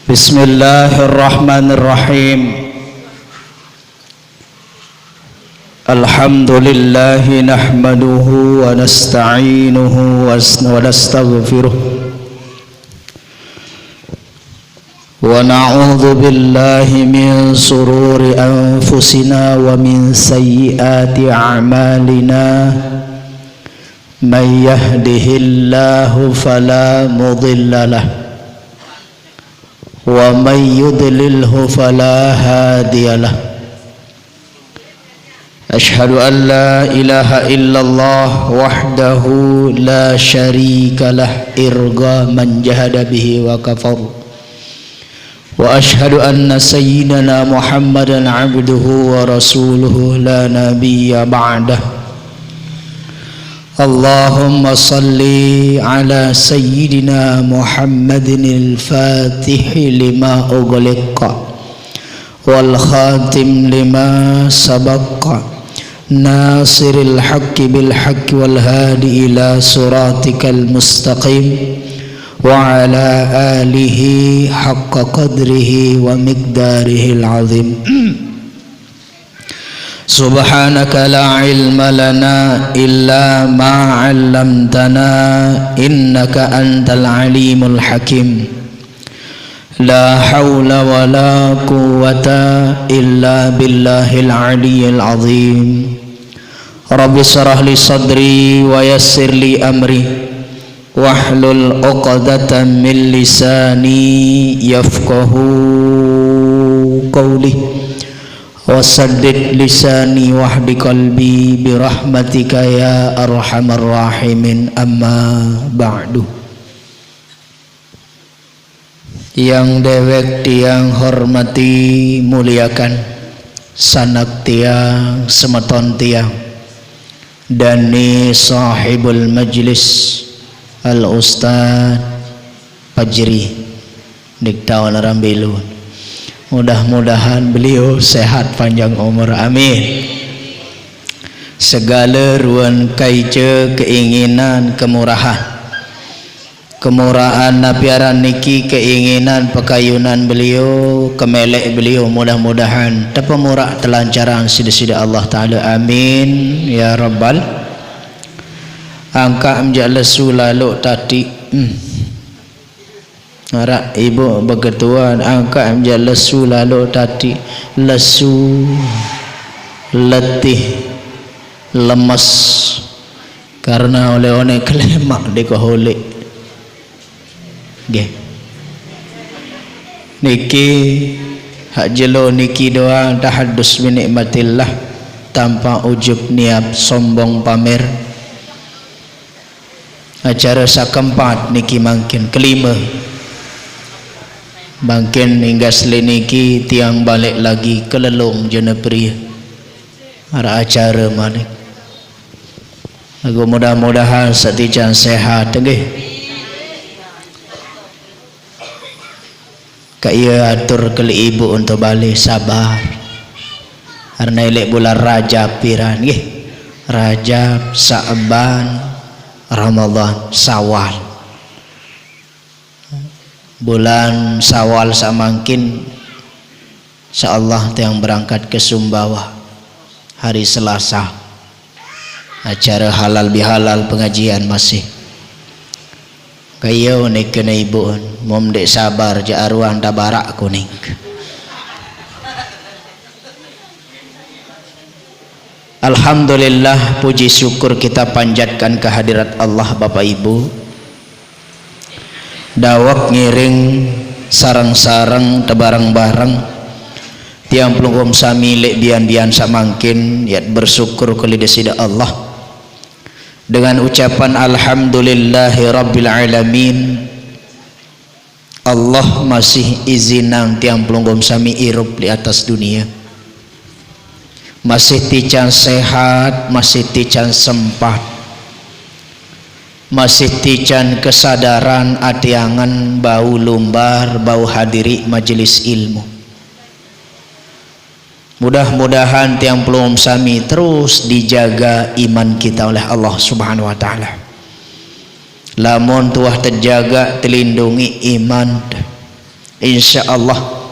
Bismillahirrahmanirrahim. Alhamdulillahi nahmaduhu wa nasta'inuhu wa nastaghfiruh wa na'udzu billahi min sururi anfusina wa min sayyiati a'malina. May yahdihillahu fala mudilla lahu wa may yudlilhu fala hadiyalah. Ashhadu an la ilaha illallah wahdahu la syarika lah irga man jahada bihi wa kafar. Wa ashhadu anna sayyidana Muhammadan abduhu wa rasuluhu la nabiyya ba'dah. Allahumma salli ala sayyidina Muhammadin al-fatihi lima ughliqa wal khatim lima sabaqa nasiril haqqi bil haqqi wal hadi ila siratikal mustaqim wa ala alihi haqqa qadrihi wa miqdarihil azim. Subhanaka la ilma lana illa ma 'allamtana innaka antal alimul hakim. La hawla wa la quwwata illa billahil aliyyil azim. Rabbi shrah li sadri wa yassir li amri wahlul 'uqdatam min lisani yafqahu qawli. Wasaddid lisani wahdi qalbi birahmatika ya arhamar rahimin. Amma ba'du. Yang dewek tiang hormati muliakan sanak tiang semeton tiang dani sahibul majlis al ustad Fajri diktawan Rambilun. Mudah-mudahan beliau sehat panjang umur, amin. Segala ruan kaice keinginan kemurahan napiaran niki keinginan pekayunan beliau kemelek beliau mudah-mudahan terpemurah telancaran sida-sida Allah Ta'ala, amin ya rabbal. Angka amjalesu lalu tadi Arak ibu berketuan angka amjad lesu lalu tadi lesu letih lemas karena oleh kelemak dikoholik nggih niki hak jelo niki doang tahaddus bi nikmatillah tanpa ujub niat sombong pamer. Acara sakempat niki mangkin kelima bangkin hingga seliniki tiang balik lagi ke lelong jana pria ada acara manik. Aku mudah-mudahan setijan sehat nggih. Kaya atur ke ibu untuk balik sabar karena ilek bulan Rajab piran nggih. Rajab, Sa'ban, Ramadan, Syawal. Bulan Syawal samangkin insyaallah yang berangkat ke Sumbawa hari Selasa acara halal bihalal pengajian masih kaya nek kena ibu mom dek sabar ja arwah da barak kuning. Alhamdulillah, puji syukur kita panjatkan kehadirat Allah Bapak Ibu. Dawak ngiring sarang-sarang tebarang-barang tiang pelungkum sami lek bian-bian samangkin yat bersyukur kepada sida Allah dengan ucapan alhamdulillahi rabbil alamin. Allah masih izinang tiang pelungkum sami irup di atas dunia, masih tican sehat, masih tican sempat, masih tican kesadaran atiangan bau lumbar bau hadiri majelis ilmu. Mudah-mudahan tiang pelum sami terus dijaga iman kita oleh Allah Subhanahu wa taala. Lamun tuah terjaga terlindungi iman insyaallah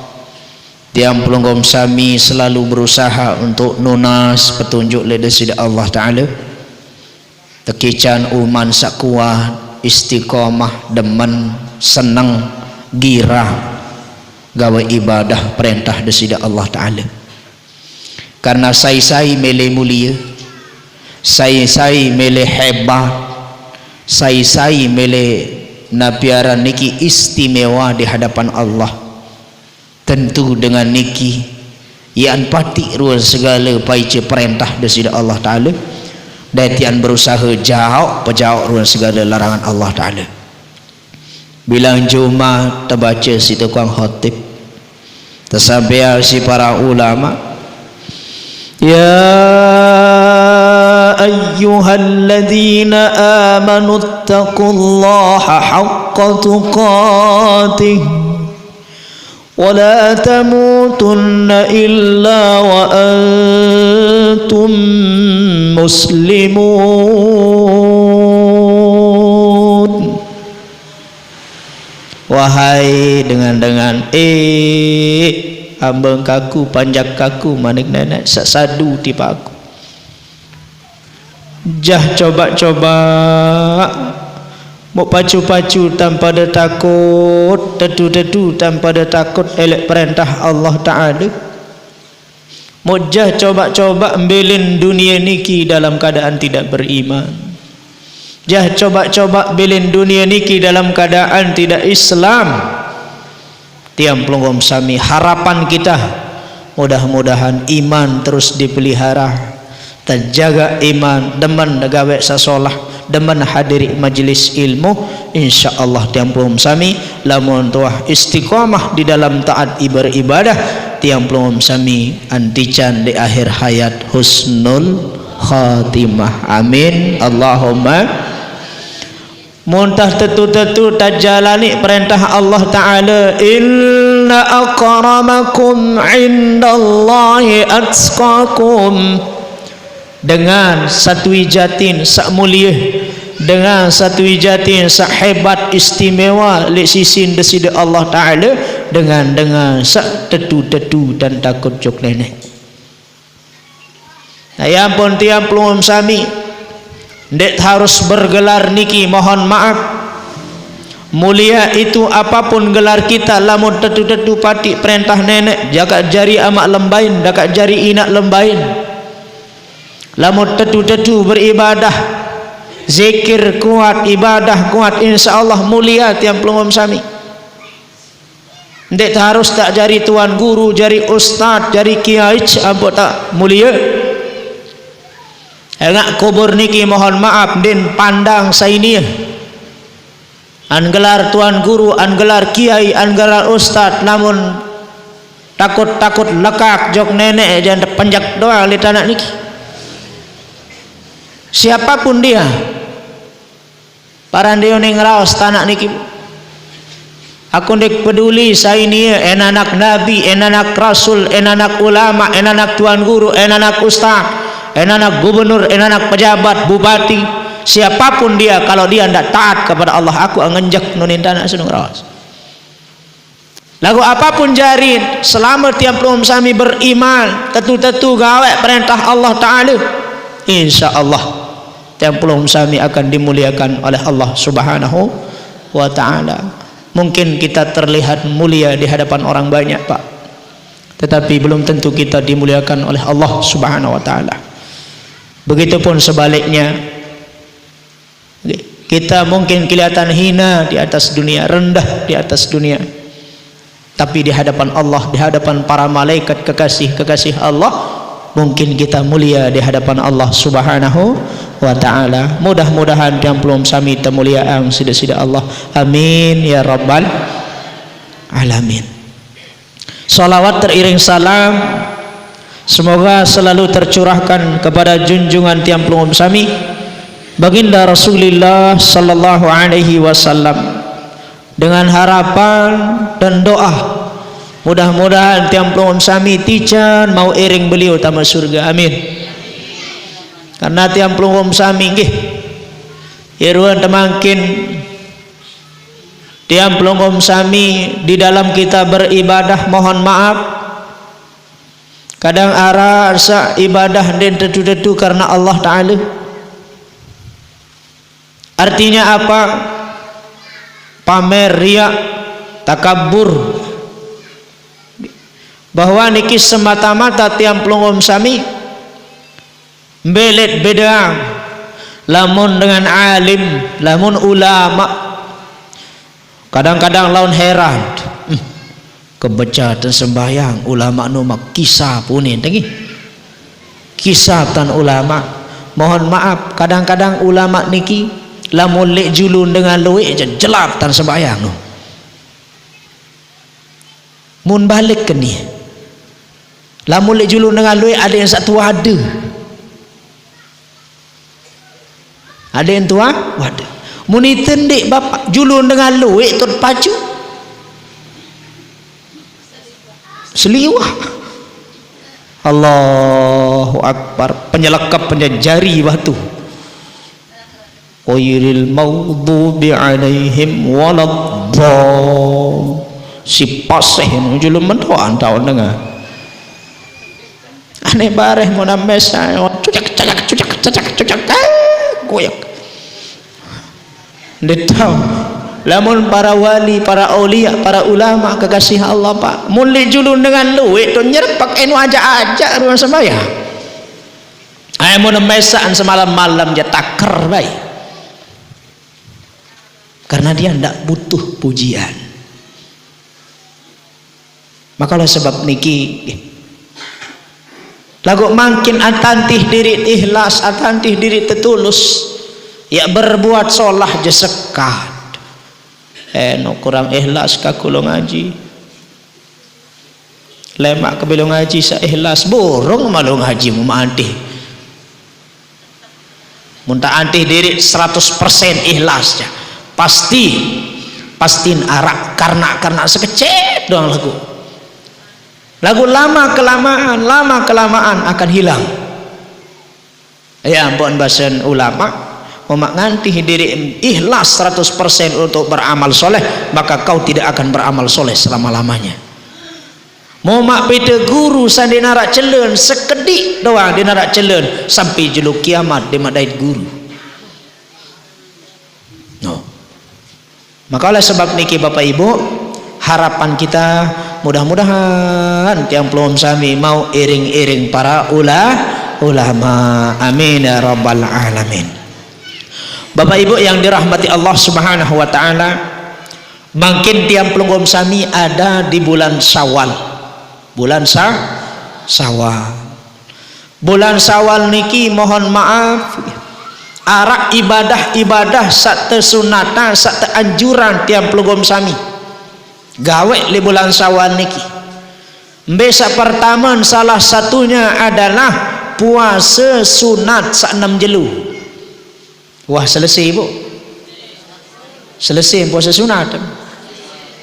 tiang pelunggom sami selalu berusaha untuk nunas petunjuk dari Allah Ta'ala. Tekican uman sak kuat, istiqomah, demen, senang, girah gawe ibadah perintah dari Allah Ta'ala. Karena saya mele mulia, saya mele hebat, saya mele nabiaran niki istimewa di hadapan Allah. Tentu dengan niki yan pati ruang segala paice perintah dari Allah Ta'ala, dan tian berusaha pejauh ruang segala larangan Allah Ta'ala. Bilang Jumat terbaca si tukang khotib, tersampaian si para ulama, ya ayyuhalladzina amanu taqullaha haqqa tuqatih ولا تموتن إلا وأنتم مسلمون. Wahai dengan ambeng kaku panjak kaku manik nenek sadu tipaku, jah coba-coba mau pacu-pacu tanpa ada takut, tetu-tetu tanpa ada takut elek perintah Allah Ta'ala. Mau jah coba-coba ambilin dunia niki dalam keadaan tidak beriman. Jah coba-coba ambilin dunia niki dalam keadaan tidak Islam. Tiang pelunggom sami, harapan kita mudah-mudahan iman terus dipelihara, terjaga iman, demen gawe sasolah, demen hadiri majlis ilmu, insyaallah tiang pelunggom sami lamun tuah istiqamah di dalam taat beribadah, tiang pelunggom sami antican di akhir hayat husnul khatimah. Amin Allahumma. Muntah tetu-tetu tajalani perintah Allah Ta'ala, inna akramakum indallahi atqakum, dengan satu wijatin sak mulia, dengan satu wijatin sak hebat istimewa li sisin desida Allah Ta'ala, dengan sak tetu-tetu dan takut jok nenek. Ya ampun tiang pelunggom sami, ndek harus bergelar niki, mohon maaf, mulia itu apapun gelar kita, lamun tetu-tetu pati perintah nenek, jaga jari amak lembain, jaga jari inak lembain. Lamun tetu-tetu beribadah, zikir kuat, ibadah kuat, insyaallah mulia tiang pelunggom sami. Ndek harus tak jari tuan guru, jari ustaz, jari kiai, ampun tak mulia. Engak kubur niki mohon maaf din pandang sainiah, an gelar tuan guru, an gelar kiai, an gelar ustaz, namun takut lekak jok nenek jangan panjak doa li tanah niki. Siapapun dia, parandio ning raos tanah niki, aku ndek peduli sainiah, enanak nabi, enanak rasul, enanak ulama, enanak tuan guru, enanak ustaz, enanak gubernur, enanak pejabat, bupati, siapapun dia, kalau dia tidak taat kepada Allah, aku ngenjek nunin tanah sunung rawas. Lagu apapun jarin, selama tiap pelunggom sami beriman, tetu-tetu gawe perintah Allah Ta'ala, insyaallah tiap pelunggom sami akan dimuliakan oleh Allah Subhanahu wa Ta'ala. Mungkin kita terlihat mulia di hadapan orang banyak, Pak, tetapi belum tentu kita dimuliakan oleh Allah Subhanahu wa Ta'ala. Begitupun sebaliknya, kita mungkin kelihatan hina di atas dunia, rendah di atas dunia, tapi di hadapan Allah, di hadapan para malaikat kekasih Allah, mungkin kita mulia di hadapan Allah Subhanahu wa Ta'ala. Mudah-mudahan yang belum sami temuliaan sida-sida Allah, amin ya rabbal alamin. Salawat teriring salam semoga selalu tercurahkan kepada junjungan tiang pelunggom sami baginda Rasulullah sallallahu alaihi wasallam, dengan harapan dan doa mudah-mudahan tiang pelunggom sami tican mau iring beliau tamat surga, amin. Karena tiang pelunggom sami nggih iruan temangkin tiang pelongom sami di dalam kita beribadah mohon maaf kadang arasa ibadah den tetu-tetu karena Allah Ta'ala. Artinya apa? Pamer, riak, takabur, bahwa niki semata-mata tiang pelongom sami belet beda lamun dengan alim, lamun ulama. Kadang-kadang lawan heran kebaca dan sembahyang ulama numak kisah punin tengi kisah tan ulama. Mohon maaf kadang-kadang ulama niki lamun lek julun dengan luwe jelap tan sembahyang no. Mun balik ke ni lamun lek julun dengan luwe ada yang satu ada yang tua wadah mun itendik bapak julun dengan luwe tot pacu seliwah. Allahu Akbar, penyelekap penjari batu. Ghairil maghdubi alaihim waladdallin. Si paseh julun mendoan tahun dengar. Aneh bareh mau namesa cucak goyak. Dia tahu lamun para wali, para aulia, para ulama kekasih Allah pak mulai julun dengan luwe tu nyerpak enu aja ruang sembahyang ay mun mesaan semalam malam dia taker baik karena dia ndak butuh pujian. Maka oleh sebab niki lagu makin atantih diri ikhlas, atantih diri tetulus ya berbuat solah je sekat no kurang ikhlas ka kulo ngaji lemak ke belum ngaji sa ikhlas borong malu ngaji mu antih munta antih diri 100% ikhlas ja pastiin arak karena sekecet doang lagu lama kelamaan akan hilang. Ya ampun bahasan ulama memak ngantih diri ikhlas 100% untuk beramal soleh maka kau tidak akan beramal soleh selama-lamanya. Memak pete guru sandi narak celen sekedik doang di narak celen sampai jeluk kiamat di madait guru no. Maka oleh sebab niki Bapak Ibu harapan kita mudah-mudahan tiang pelom sami mau iring-iring para ulama amin ya rabbal alamin. Bapak Ibu yang dirahmati Allah Subhanahu wa taala, mungkin tiang pelunggom sami ada di bulan Syawal. Bulan Syawal. Bulan Syawal niki mohon maaf arak ibadah sak sunatan sak anjuran tiang pelunggom sami. Gawe di bulan Syawal niki. Besa pertama salah satunya adalah puasa sunat sak 6 jelu. Wah selesai bu, selesai puasa sunat.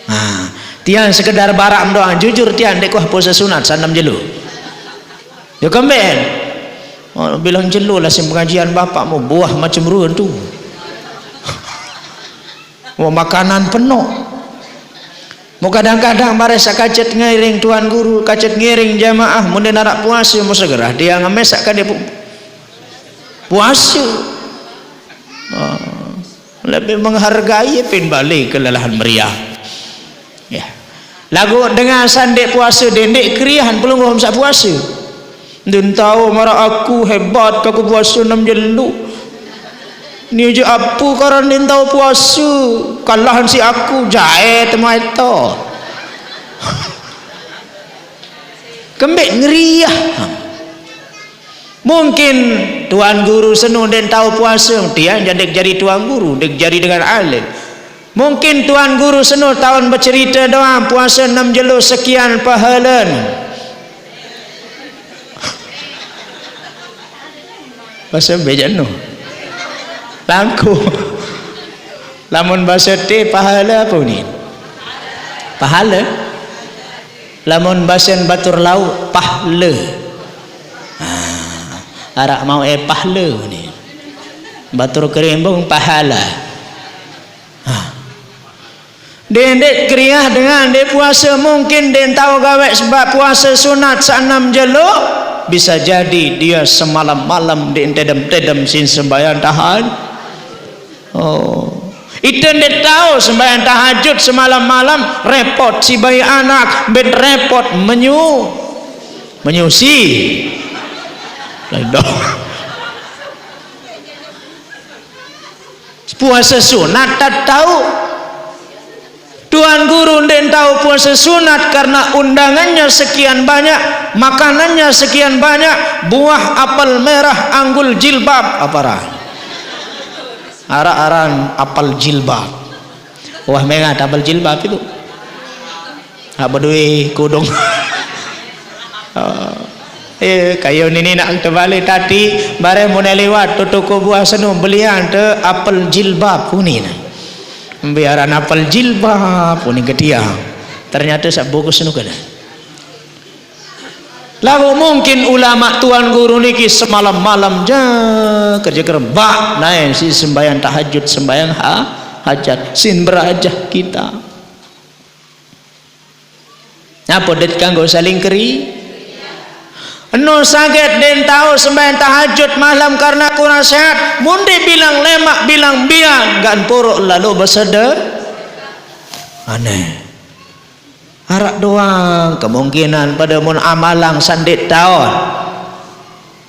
Nah, tiang sekedar barak doang, jujur tiang dek wah puasa sunat sanam jelu. Ya kemben, oh, bilang jelu lah si pengajian bapak mau buah macam ruan tu, mau makanan penuh. Mau kadang-kadang baresa kacet ngiring tuan guru, kacet ngiring jamaah, mungkin narak puasa mau segera dia ngamesak dia puasa. Lebih menghargai pin balik kelelahan meriah ya. Lagu dengan sandek puasa dendek keriahan pelungguh sak puasa dan tahu marah aku hebat aku puasa 6 jelu ni je apa karena dia tahu puasa kalahan si aku jahe temai to kembek ngeriah. Mungkin tuan guru senu dan tahu puasa dia jadi tuan guru dek jadi dengan alim. Mungkin tuan guru senu tahun bercerita doang puasa 6 jelu sekian pahala. Bahasa bejano langku lamun bahasa te pahala apa ni pahala lamun bahasa batur lau pahala arak mau pahala ni batur kerimbung pahala Dendek kriah dengan dek puasa mungkin den tahu gawe sebab puasa sunat 6 jelo, bisa jadi dia semalam malam den tedem sin sembahyang tahan. Oh, itu dek tahu sembahyang tahajud semalam malam repot si bayi anak, ben repot menyusi. Lain puasa sunat tak tahu. Tuan guru den tahu puasa sunat karena undangannya sekian banyak, makanannya sekian banyak, buah apel merah anggul jilbab apa aran apel jilbab, wah merah apel jilbab itu apa duit kudung. Kayu ini nak terbalik tadi bare mau lewat toko buah senu belian te apel jilbab puni na biaran apel jilbab puni ke dia ternyata sak bungkus senu kada. Lalu mungkin ulama tuan guru niki semalam malam je kerja kerbak naik si sembahyang tahajud sembahyang hajat sin berajah kita. Apa det kanggo saling keri? Eno sakit den tahu sembahyang tahajud malam karena kurang sehat, mundi bilang lemak bilang biang gan puruk lalu bersedekah. Aneh. Harap doang kemungkinan pada mun amalang sandit tahun.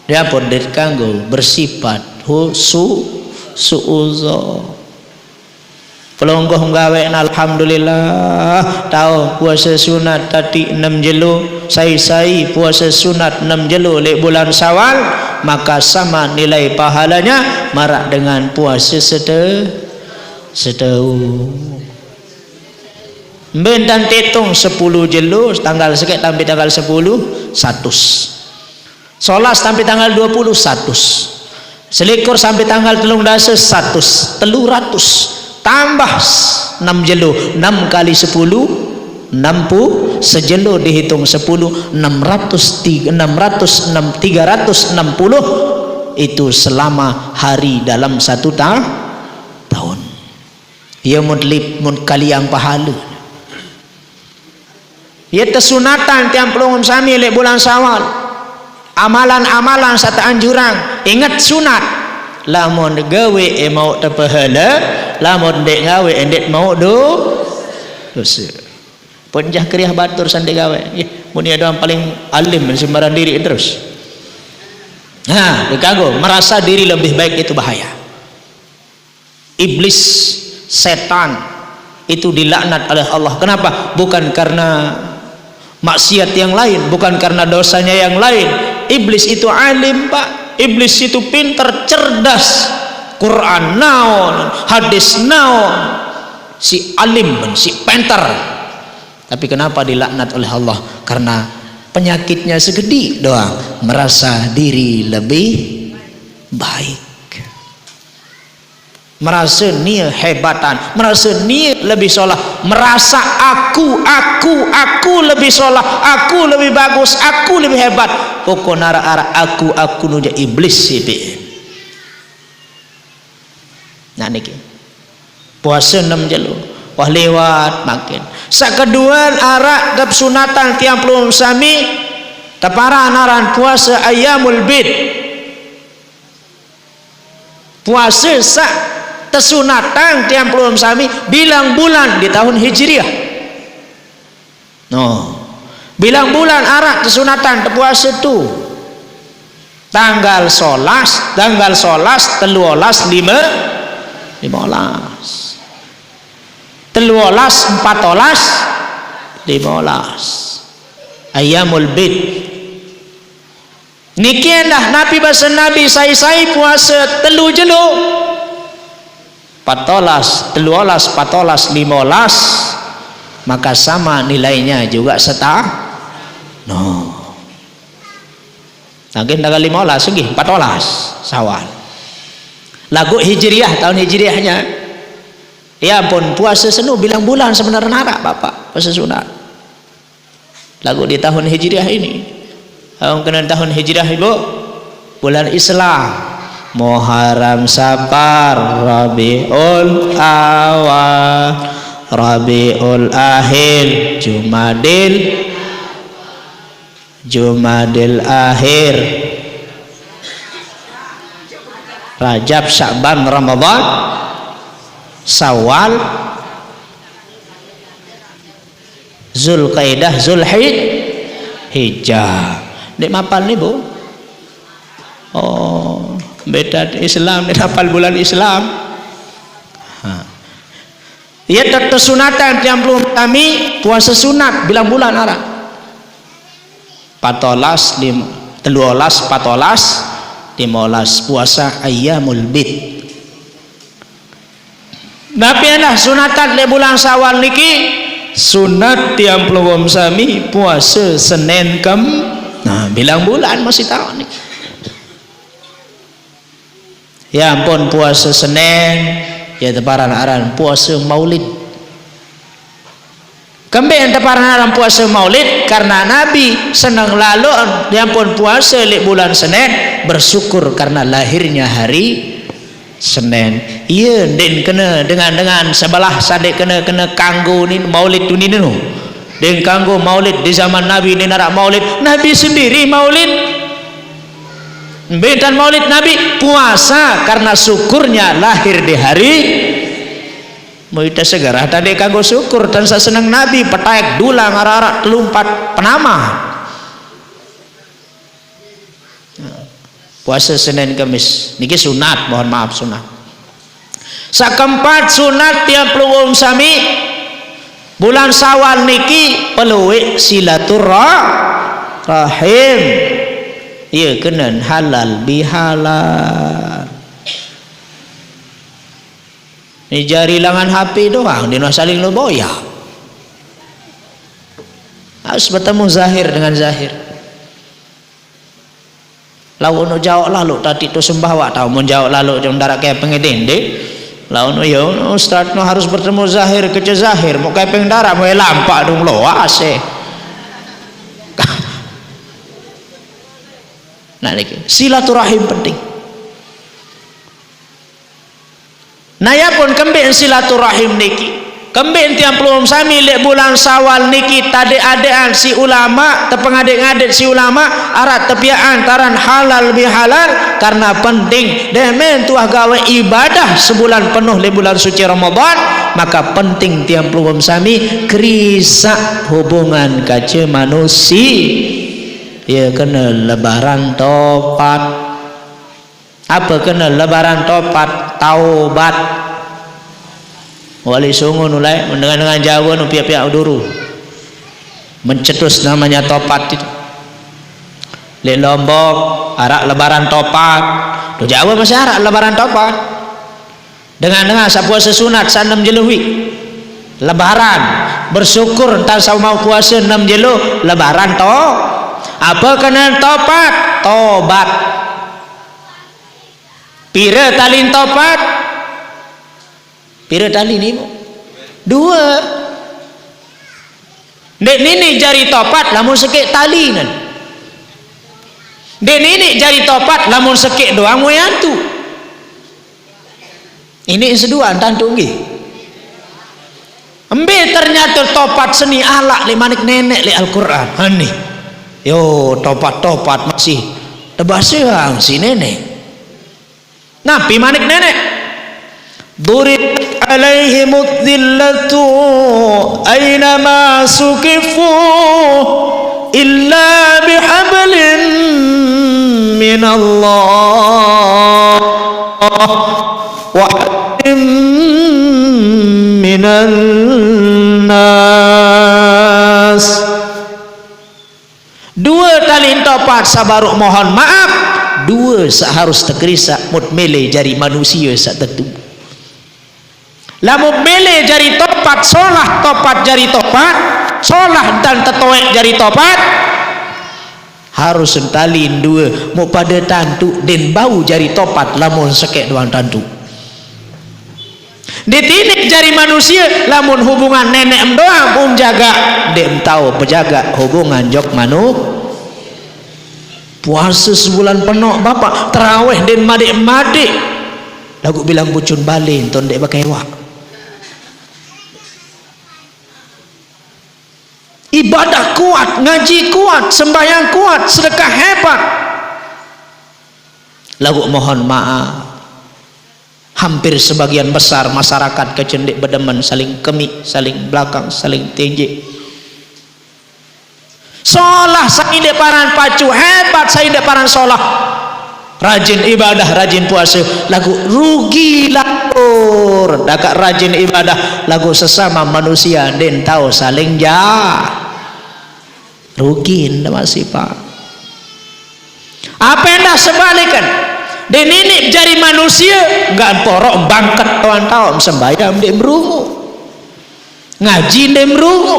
Dia pun det kanggo bersifat suuzo. Pelonggoh gawe alhamdulillah tahu puasa sunat tadi 6 jelo sai puasa sunat 6 jelo lek bulan Syawal maka sama nilai pahalanya marak dengan puasa setahun. Ben dan tetung 10 jelo tanggal sekek sampai tanggal 10 100. Solas sampai tanggal 20 100. Selikur sampai tanggal 13 100 300. Tambah 6 jelo 6 kali 10 60 sejelo dihitung 10 360 itu selama hari dalam 1 tahun. Ia mudlib mun kaliang pahala. Ia tersunatan tiang pelungum sami lek bulan Syawal. Amalan-amalan satu anjuran ingat sunat. Lamun gawe mau terpahala, lamun dek gawe endek mau dosa. Penjah kriah batur sandi gawe. Mun ada orang paling alim sembarang diri terus. Dikago merasa diri lebih baik itu bahaya. Iblis, setan itu dilaknat oleh Allah. Kenapa? Bukan karena maksiat yang lain, bukan karena dosanya yang lain. Iblis itu alim, Pak. Iblis itu pintar, cerdas. Quran naon, hadis naon, si alim, si pintar. Tapi kenapa dilaknat oleh Allah? Karena penyakitnya segede doang, merasa diri lebih baik, merasa nia hebatan, merasa nia lebih solah, merasa aku lebih solah, aku lebih bagus, aku lebih hebat. Pokok nara aku nuja iblis sih. Nah niki puasa 6 jelo wah lewat makin. Sakeduan arak gap sunatan tiang pelum sami tepara naran puasa ayyamul bid. Puasa sak tesunatan tiang pelum sami bilang bulan di tahun Hijriah. Bilang bulan arak tesunatan tepuasa tu tanggal 11 13 15 ayyamul bid. Niki dah Nabi bahasa Nabi sai puasa 3 jelo 14 15 maka sama nilainya juga setah. Mungkin tanggal 15 segi 14 Syawal. Lagu Hijriah tahun Hijriahnya. Ya pun puasa senu bilang bulan sebenarnya narak Bapak puasa sunat. Lagu di tahun Hijriah ini. Kena tahun Hijriah Ibu. Bulan Islam. Muharram, Safar, Rabiul Awal, Rabiul Akhir, Jumadil Akhir, Rajab, Sya'ban, Ramadan, Syawal, Zulqaidah, Zulhijjah. Nek mapal ni Bu. Oh, beda Islam, nek hafal bulan Islam. Ya tetap sunatan yang belum kami puasa sunat bilang bulan Arab. 14, 15 puasa ayyamul bid. Tapi lah sunatan di bulan Syawal niki sunat tiang pelawam sami puasa Senin nah bilang bulan masih tahu nih. Ya ampun puasa Senin ya teparan aran puasa Maulid. Kembali teparan aran puasa Maulid karena Nabi senang lalu ya ampun puasa di bulan Senin bersyukur karena lahirnya hari Senin. Iya den kena dengan sebelah sadek kena kanggo ni Maulid tu ni nu. Den kanggo Maulid di zaman Nabi ni narak Maulid, Nabi sendiri Maulid. Bentan Maulid Nabi puasa karena syukurnya lahir di hari Moita segera tadi kanggo syukur dan senang Nabi petaik dulang arak telumpat penama. Puasa Senin Kamis niki sunat, mohon maaf sunat. Sakempat sunat tiap pelungum sami bulan Syawal niki peluik silaturahim. Iya kenen halal bihalal. Ini jari langan HP doang, dino saling lo boya. Harus bertemu zahir dengan zahir. Lawan jawab lalu tadi tu sembahwa tahu mau jawab lalu jom darat kayak pengedende. Lawan yo ustaz no harus bertemu zahir ke zahir, mau kayak pengdarat mau lampak dong lo ase. Nah niki silaturahim penting. Naya pun kembali silaturahim niki. Kembali tiap pelum sami lek bulan Syawal niki tadi adean si ulama tepengadik-adik si ulama arat tepiaan taran halal bihalal karena penting demen tuah gawe ibadah sebulan penuh di bulan suci Ramadan maka penting tiap pelum sami krisak hubungan kaca manusia. Ya kena lebaran topat. Apa kena lebaran topat? Taubat. Wali sungu nulai dengan Jawa nu pihak-pihak duru. Mencetus namanya topat itu. Di Lombok arak lebaran topat. Di Jawa masih arak lebaran topat. Dengan sapuasa sunat sanam jeluwi. Lebaran bersyukur entar mau puasa 6 jelu lebaran apa kena topat? Tobat. Pira talin topat? Pira tali ni? 2. Dek nini jari topat lamun sekik tali kan. Dek nini jari topat lamun sekik doang moyantu. Ini seduan tantu nggih. Embe ternyata topat seni alak li manik nenek li Al-Qur'an. Hani. Yo topat-topat masih tebasang si nenek. Nabi manik nenek. Durib alaihimud dhillatu aynama sukifu illa bihablin minallah wa minan nas. 2 talin topat sabaruk mohon maaf 2 seharus tegerisa mut mele jari manusia sak tentu lamun mele jari topat solah topat jari topat solah dan tetoek jari topat harus talin 2 mau pada tantu den bau jari topat lamun sekek doang tantu ditinik jari manusia lamun hubungan nenek doang jaga dem tahu pejaga hubungan jok manu puasa sebulan penuh bapak terawih den madik-madik lagu bilang bucun balik ton dek pakai wak ibadah kuat, ngaji kuat, sembahyang kuat, sedekah hebat. Lagu mohon maaf, hampir sebagian besar masyarakat kecendik berdemen saling kemik, saling belakang, saling tinjik. Solah saya deparan pacu hebat, saya deparan solah, rajin ibadah, rajin puasa. Lagu rugi lakur, dakak rajin ibadah, lagu sesama manusia den tahu saling rugi masih pak. Apa yang dah sebalikan? Dan ini jari manusia enggak porok bangkat tahun-tahun sembahyang dia merungu, ngaji dia merungu,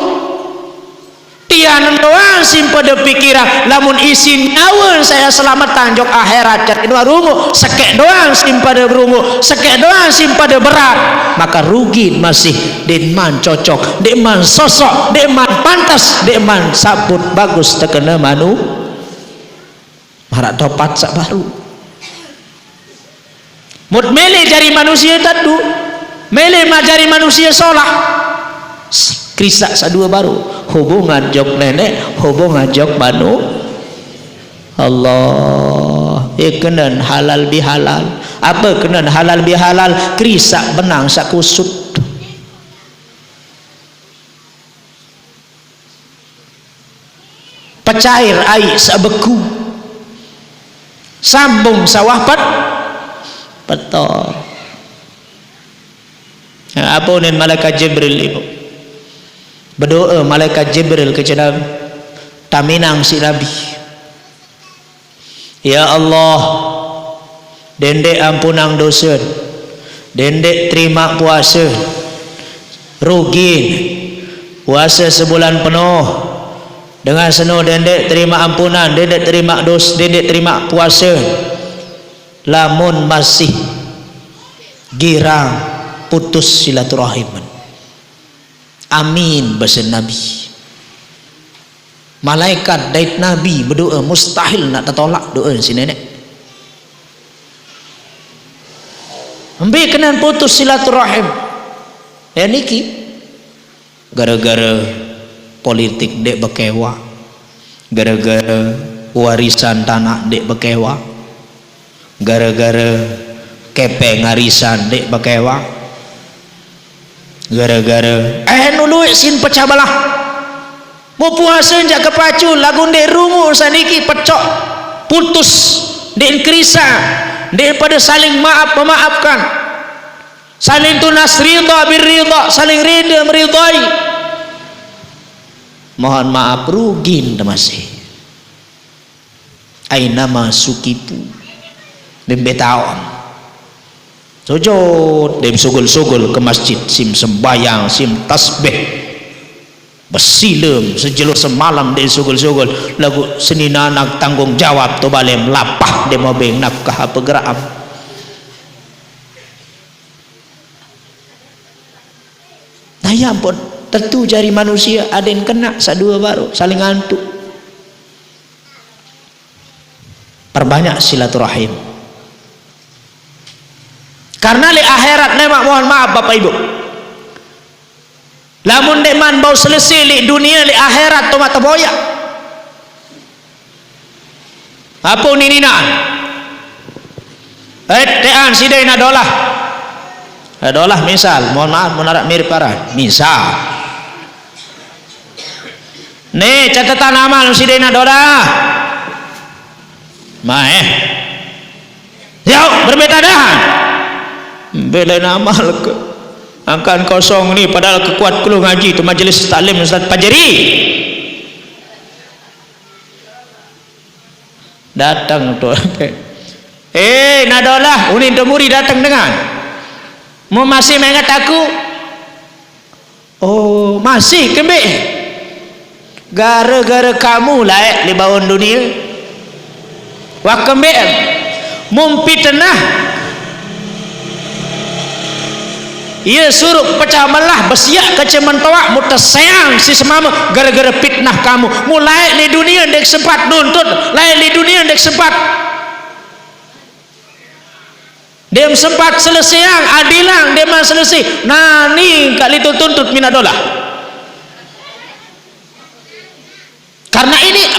tian doang simpada pikiran lamun isin nyawa saya selamat tanjok akhirat jadi dua rungu, sekek doang simpada berungu, sekek doang simpada berat, maka rugi masih deman cocok, deman sosok, deman pantas, deman sabut bagus terkena manu marak topat sak baru. Mut mele jari manusia tadu, mele majari manusia solah, krisak sadua baru, hubungan jok nenek, hubungan jok banu. Allah, kenan halal bihalal. Apa kenan halal bihalal? Krisak benang sak kusut. Pecair air sak beku. Sambung sawah betul. Apa nih malaikat Jibril ibu berdoa, malaikat Jibril ke Nabi taminang si Nabi, ya Allah dendek ampunang dosa, dendek terima puasa, rugi puasa sebulan penuh dengan senuh, dendek terima ampunan, dendek terima dos, dendek terima puasa, lamun masih girang putus silaturahim. Amin bahasa Nabi. Malaikat dait Nabi berdoa, mustahil nak tertolak doa si nenek. Ambil kena putus silaturahim. Ya niki gara-gara politik dek bekewa, gara-gara warisan tanah dek bekewa, gara-gara kepe ngarisan dek bekewa, gara-gara nuluik sin pecah belah, mau puasa jak kepacu lagu dek rungu saniki pecok putus dek krisa dek pada saling maaf memaafkan, saling tunas ridha birridha, saling ridha meridai. Mohon maaf rugi masih aina masukipu dem betaon sujud dem sugul-sugul ke masjid, sim sembayang, sim tasbih bersilem sejelo semalam dem sugul-sugul lagu senina anak tanggung jawab tu balem lapah dem obeng nafkah pergerakan. Nah ya ampun, tentu jari manusia ada yang kena sadua baru saling ngantuk. Perbanyak silaturahim. Karena li akhirat nemak, mohon maaf Bapak Ibu. Lamun deman bau selesai li dunia li akhirat tu mata boya. Apa ni nina? Tean sidai nadolah. Nadolah misal, mohon maaf menarak mirip parah. Misal. Nih catatan amal sidai nadolah. Maeh. Yuk berbeda dah. Belain amal ke angkan kosong ni padahal kekuat kelu ngaji tu majelis taklim Ustaz Pajeri datang tu nadolah unin temuri datang dengan mau masih mengat aku, oh masih kembe gara-gara kamu layak di bawah dunia wak kembe mumpitnah. Ia suruh pecah belah bersiak keceman tawak mutasayang si semama gara-gara fitnah kamu. Mulai di dunia dek sempat nuntut, lain di dunia dek sempat dia sempat selesai adilang dia mah selesai. Nah ni kali itu tuntut minadolah.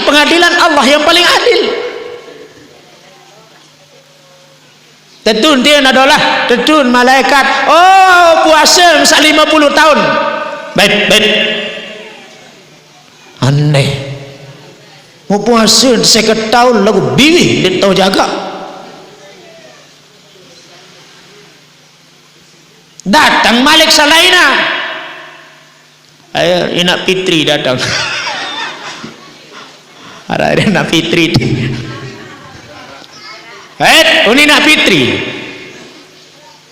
pengadilan Allah yang paling adil. Tetun dia adalah tetun malaikat. Oh, puasa 50 tahun. Baik. Aneh. Mau puasa 50 tahun lagu biwi dia tahu jaga. Datang Malik Salaina. Ayo Inak Fitri datang. Ada Inak Fitri. Ini nak Fitri.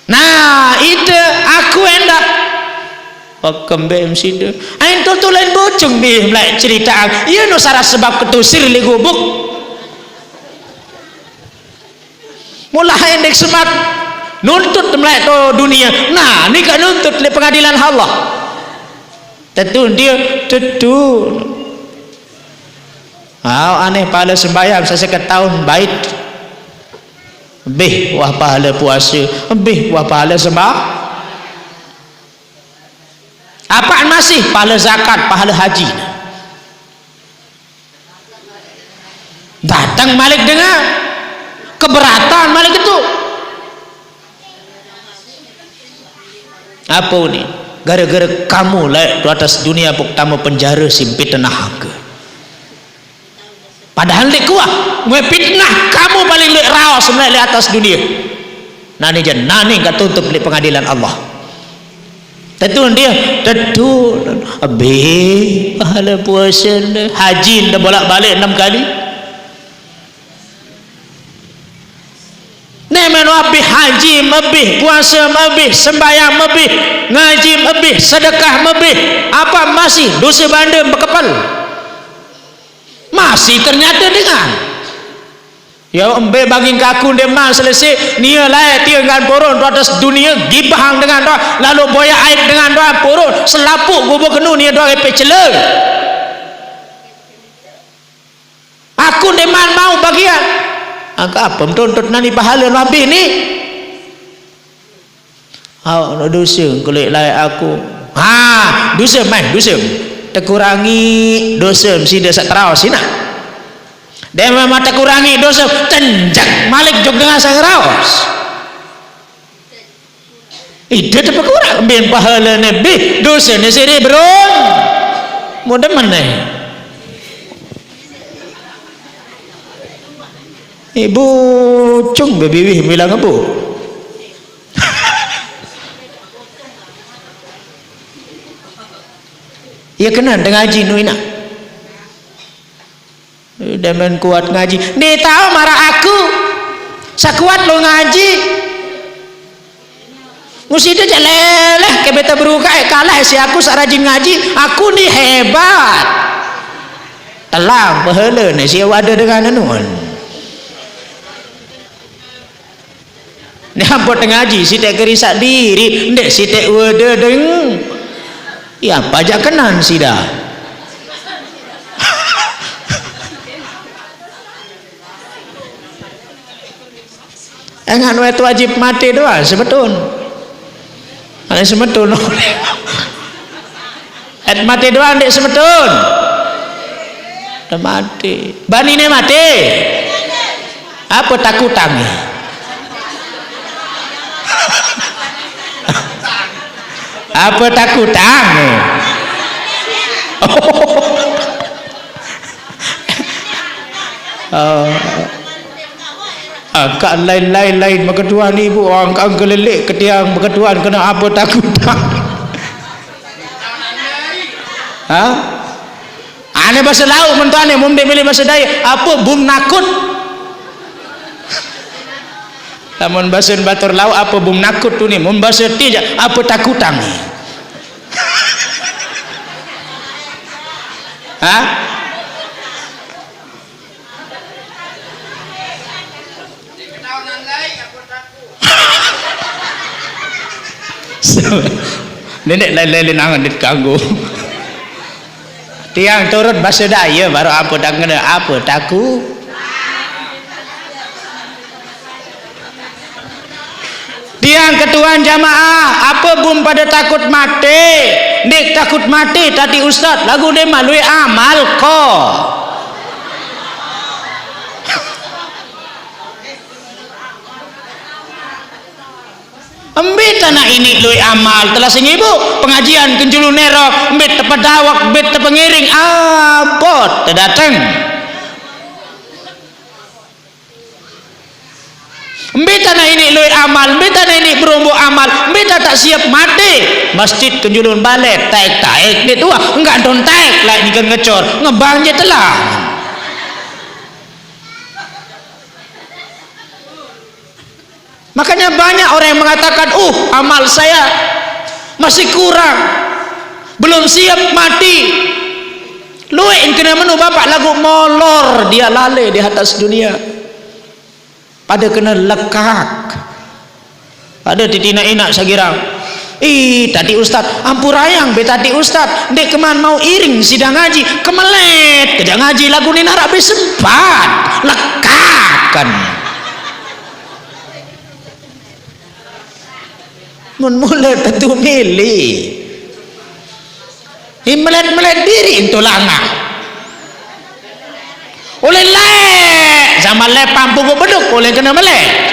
Nah, itu aku hendak pakembem sida. Ain tu lain bocong bi mulai cerita. Ieu nu sarah sebab ketusir li gubuk. Mula hendek sebab nuntut mulai tu dunia. Nah, ni kan nuntut li pengadilan Allah. Tentu dia tentu. Aneh pahala sembahyang sesekat tahun baik. Lebih wah pahala puasa, lebih wah pahala sembah. Apaan masih? Pahala zakat, pahala haji. Datang Malik dengar keberatan Malik itu. Apa ni? Gara-gara kamu lah di atas dunia pertama penjara simpit tenaga. Padahal dia kuat fitnah kamu paling lek rawas sebenarnya di atas dunia. Nani enggak tutup di pengadilan Allah. Tentu dia pahala puasa haji dah bolak-balik 6 kali. Nemen lebih haji lebih puasa lebih sembahyang lebih ngaji lebih sedekah lebih apa masih dosa bandar berkepal. Masih ternyata dengan ya embe bagi kaku deman selesai nia layak tinggal poron di atas dunia gibah dengan doa lalu boya aib dengan doa poron selapuk gubuk kenu nia doa peceleng aku deman mau bagian angka apa menuntut nani pahala nabi ni awak dosa kulit layak aku dosa main dosa terkurangi dosa mesti dia satraos sini. Dia memang terkurangi dosa tenjak Malik jog dengan sang raos. Dia terkurang bin pahala nabi dosa ni siri beron. Mudah mana? Ibu cung bebiwi bilang apa? Ya kena dengan ngaji nuina. Demen kuat ngaji. Dia tahu marah aku. Sakuat lo ngaji. Mesti dia leleh ke beta berukai kalah si aku sak rajin ngaji. Aku ni hebat. Telang pahala ni si ada dengan anuan. Ni hampir ngaji si tak kerisak diri, ndek si tak wede deng. Ya pajak kenan si dah. Engan itu wajib mati doang sebetul. Ada sebetul. Mati doang dek sebetul. Dah mati. Bani ni mati. Apa takutang? Apa takutang? Kak lain-lain berkeduan ni ibu orang kang kelelik ketiang berkeduan kena apa takutang? Ane bahasa laut mentuan ni mumbe milih bahasa daya apa bum nakut. Lamun bahasa batur laut apa bum nakut tu ni mun bahasa ti apa takutang ni. Nenek lain-lain angan ditangguh. Tiang turut bahasa daya baru apa tak kena apa takut. Tiang ketuan jamaah apa bum pada takut mati. Nek takut mati tadi ustaz lagu dia malui amal ko. Embit anak ini lui amal telah sing ibu pengajian kenjulu nerok embit tepedawak embit tepengiring abot terdatang embit anak ini lui amal embit anak ini berumbuk amal embit tak siap mati masjid kenjulun balet taek dia tua enggak don taek lah ini kan ngecor ngebang je telah. Makanya banyak orang yang mengatakan amal saya masih kurang belum siap mati lu yang kena menu bapak lagu molor dia lale di atas dunia pada kena lekak pada titina inak sagirang tadi ustad ampurayang tadi ustad dek keman mau iring sidang ngaji kemelet kejak ngaji lagu ni narak sempat lekakan mulai tentu milih melet diri itu langa oleh lek sama lek pampung beduk oleh kena melek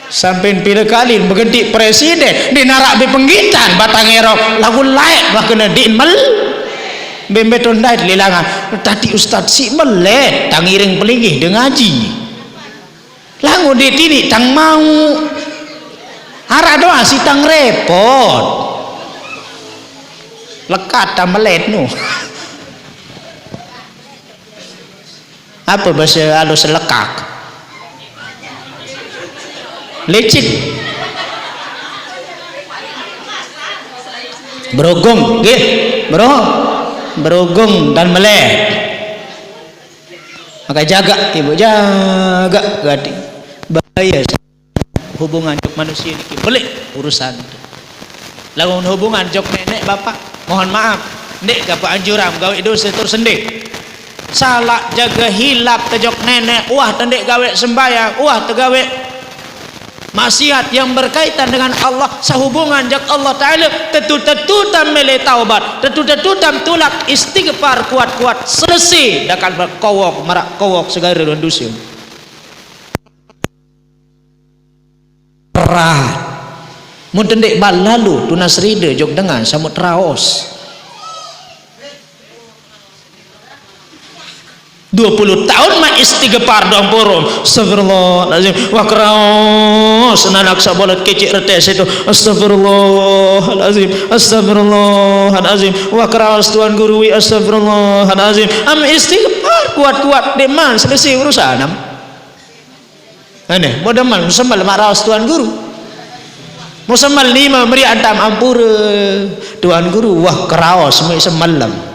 sampai pira kali berganti presiden di narak di penggitan batang erok lagu laik bah kena diinmel bembeton dait lilangan tadi ustad si melet tangiring pelingih de ngaji langu di tini tang mau hara doa si tang repot lekat ta melet nu apa bahasa halus lekak lecit berogong nggih berogong dan melek maka jaga ibu jaga gadi bahaya hubungan jok manusia ini belik urusan lawan hubungan jok nenek bapak mohon maaf nek gapa anjuram gawe dosa terus sendiri salah jaga hilap tejok nenek wah tendek gawe sembahyang wah tegawe maksiat yang berkaitan dengan Allah sehubungan jak Allah Ta'ala tetu-tetu mele taubat tetu-tetu tulak istighfar kuat-kuat selesai dakan berkowok marak kowok segala dan dusun berat mun tendek bal lalu tunas rida jok dengan samut raos 20 tahun mak istighfar dong porom astagfirullahalazim wa kraos nanak sabolat kecik retes itu astagfirullahalazim wa kraos tuan guru astagfirullahalazim am istighfar kuat-kuat deman selesai urusan am aneh modeman musammal mak raos tuan guru musammal lima meri antam ampura tuan guru wah kraos semalam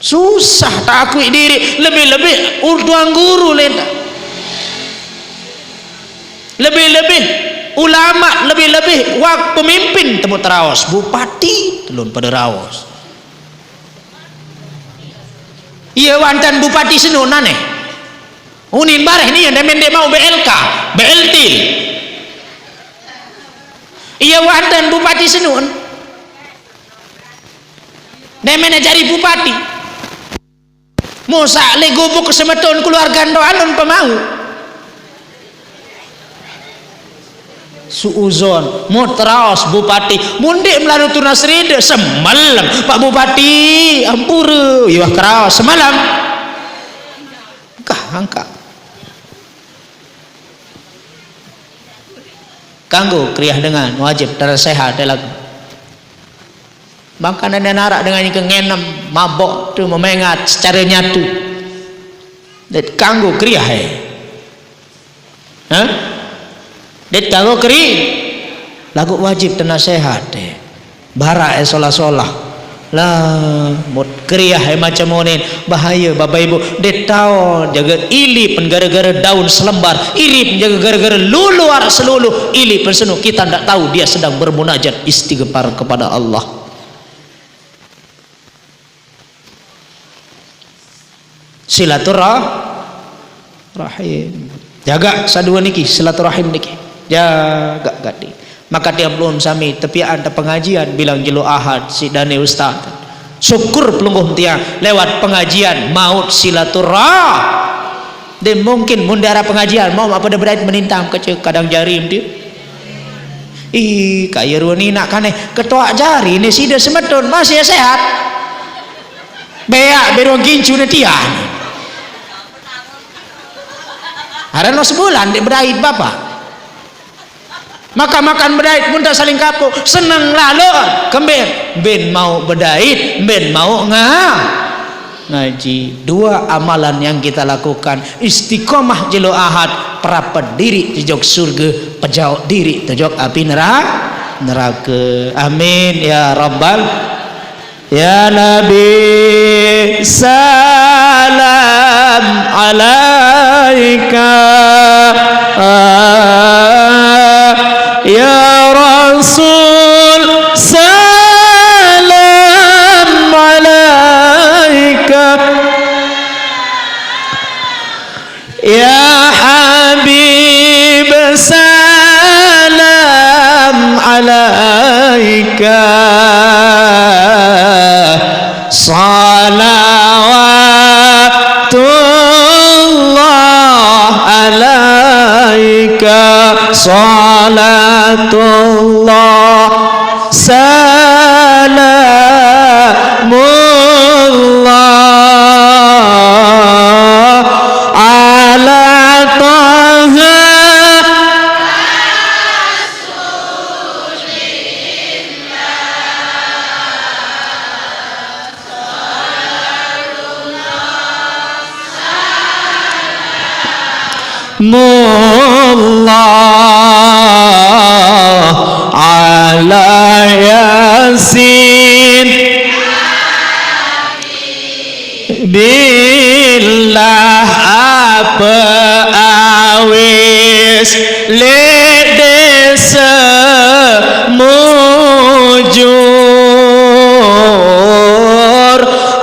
susah tak akui diri lebih-lebih tuan guru lebih-lebih ulama lebih-lebih wak pemimpin temu terawas bupati telun pada rawas iya wantan bupati senun aneh unin bareh ni yang demen mau BLK BLT iya wantan bupati senun demen jari bupati musa le gubuk kesemeton keluarga doalun pemau suuzon mutraos bupati mundik melalui tunas rida semalam pak bupati ampura iwah keraos semalam kah angka kanggo kriah dengan wajib darah sehat dalam bahkan ada narak dengan yang kengenem mabok tu memengat secara nyatu dan kanggo kriah dan kanggo kriah lagu wajib dan nasihat bara solah-solah lah mut kriah macam monin bahaya bapak ibu dia tahu jaga ili pen gara-gara daun selembar iri jaga gara-gara luluar seluluh ili pen senu kita tidak tahu dia sedang bermunajat istighfar kepada Allah silaturahim jaga sadua niki silaturahim niki jaga gadi Maka dia belum sami tapi ada pengajian bilang jelo ahad si dane ustaz. Syukur pelungguh tiang lewat pengajian maut silaturah. Dan mungkin mundara pengajian mau apa dah berait menintang ke kadang jarim dia. Ih kaya ruani nak kaneh ketua jari ni sida semedon masih sehat. Beak beruang gincu na tiang. Harano sebulan dia berait bapak. Maka makan bedait pun tak saling kapuk senang lalu kembir ben mau bedait ben mau ngaji. Dua amalan yang kita lakukan istiqomah jelo ahad perapat diri tejok surga pejauh diri tejok api neraka. Amin ya rabbal ya Nabi salam alaika ya Rasul salam alaika ya Habib salam alaika salawatullah alaika salatullah salamullah ala taha mullah ala yasin billah apa awis ledesa mujur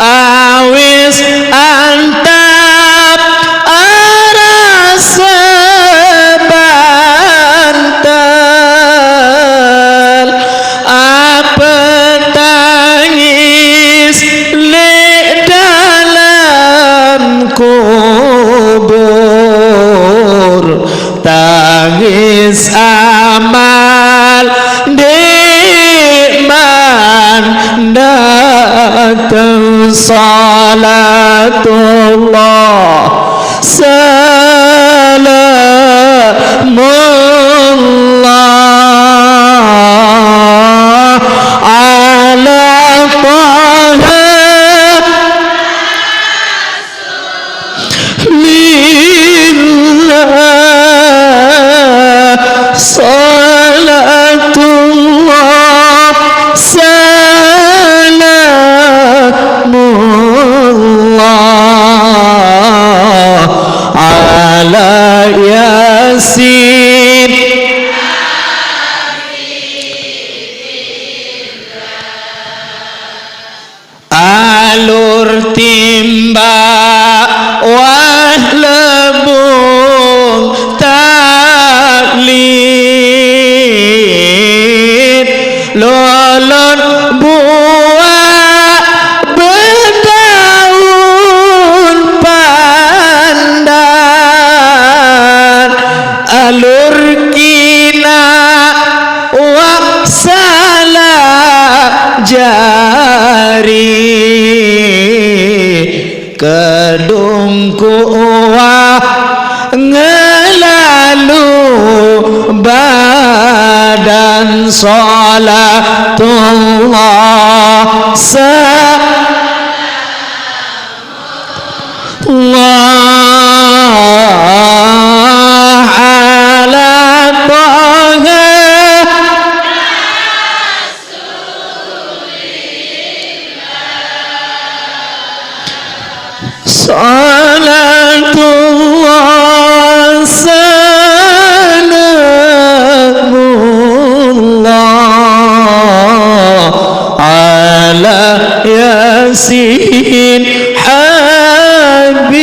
awis antap arasa bantal apa tangis le dalam kubur tangis amal diman datang salatullah salamullah ala taha lillah salatullah salamullah ala yasin alur timba wahlebung taklid lolon buah bedaun pandan alur kina waksala jari kedungku wah ngelalu badan salatullah salamullah ala taha salatullah salamullah ala yasin habib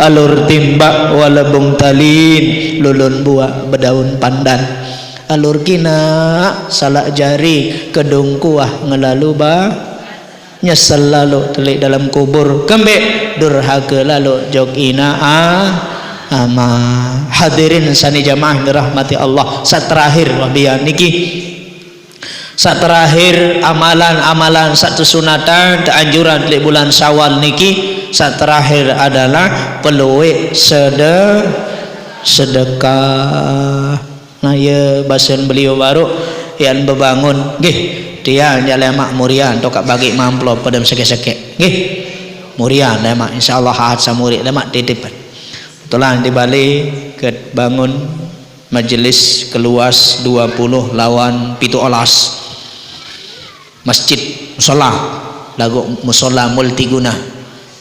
alur timbak walebung talin lulun buah bedaun pandan alur kina salak jari kedung kuah ngelalu ba nyesel lalu telik dalam kubur kembek durhaka lalu jog ina ama hadirin sani jamaah dirahmati Allah. Saat terakhir wabian niki saat terakhir amalan-amalan satu sunatan anjuran di bulan Syawal niki saat terakhir adalah peluik sedekah. Nah ya bahasan beliau baru yang berbangun nggih dia jalan mak murian tok bagi mamplop padam seke-seke nggih murian mak insyaallah ahad samuri mak titipan betulan di Bali ke bangun majelis keluas 20 lawan 17 masjid musola lagu musola multiguna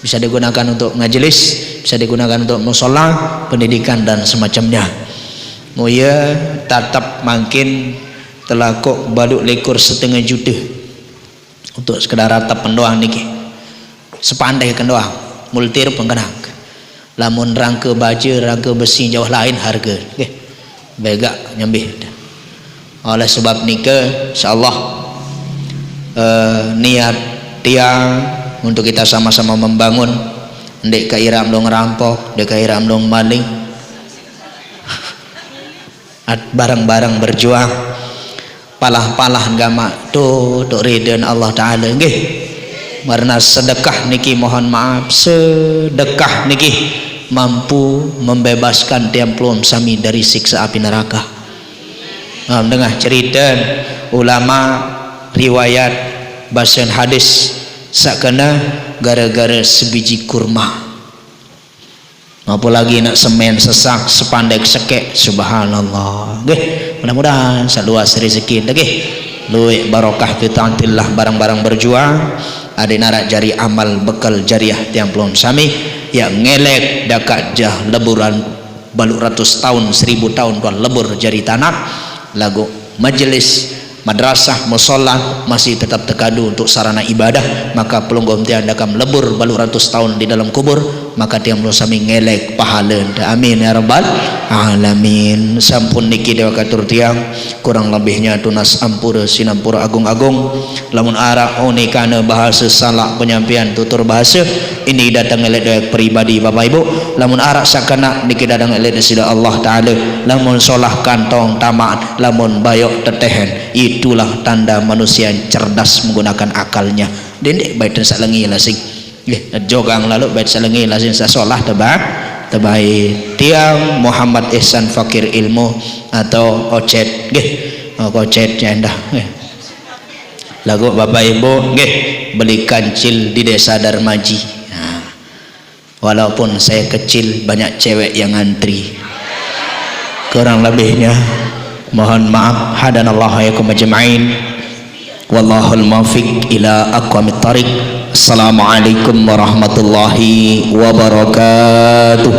bisa digunakan untuk majelis bisa digunakan untuk musola pendidikan dan semacamnya muya tatap makin telakuk baluk lekur 1,5 juta untuk sekedar ratap pendoang niki sepandai kendoang multir pengkenang lamun rangka baja rangka besi jauh lain harga okay. Begak nyambih oleh sebab nika insyaallah niat tiang untuk kita sama-sama membangun ndek kairam dong rampok ndek kairam dong maling barang-barang berjuang palah-palah gama tu ridhan Allah Ta'ala nggih karena sedekah niki mohon maaf sedekah niki mampu membebaskan tiamplon sami dari siksa api neraka. Dengar cerita ulama riwayat bahasan hadis sakena gara-gara sebiji kurma apalagi nak semen sesak sepandek sekek subhanallah nggih mudah-mudahan saluas rezeki nggih luwih barokah fi ta'atillah barang-barang berjuang ada narak jari amal bekal jariah tiang plon sami yang ngelek dakat jah leburan baluk ratus tahun 1000 tahun tuan lebur jari tanah lagu majelis madrasah musola masih tetap terkadu untuk sarana ibadah maka pelunggom tiang dakam lebur baluk ratus tahun di dalam kubur maka tiang belum sami ngelek pahala amin ya rabbal alamin sampun niki dewa katur tiang kurang lebihnya tunas ampura sinampura agung-agung lamun arah unikana bahasa salah penyampaian tutur bahasa ini datang ngelek dewa pribadi bapak ibu lamun arah sakana niki datang ngelek sida Allah Ta'ala lamun solah kantong tamat lamun bayok tetehen itulah tanda manusia yang cerdas menggunakan akalnya dendek baik dan salengi lasing jogang lalu baik salengi lasing sasolah terbaik tiang Muhammad Ihsan Fakir Ilmu atau Ocet Ocet janda lagu bapak ibu beli kancil di desa Darmaji walaupun saya kecil banyak cewek yang antri kurang lebihnya mohon maaf hadanallahu yakum ajma'in wallahul muwaffiq ila aqwamit thariq. Assalamualaikum warahmatullahi wabarakatuh.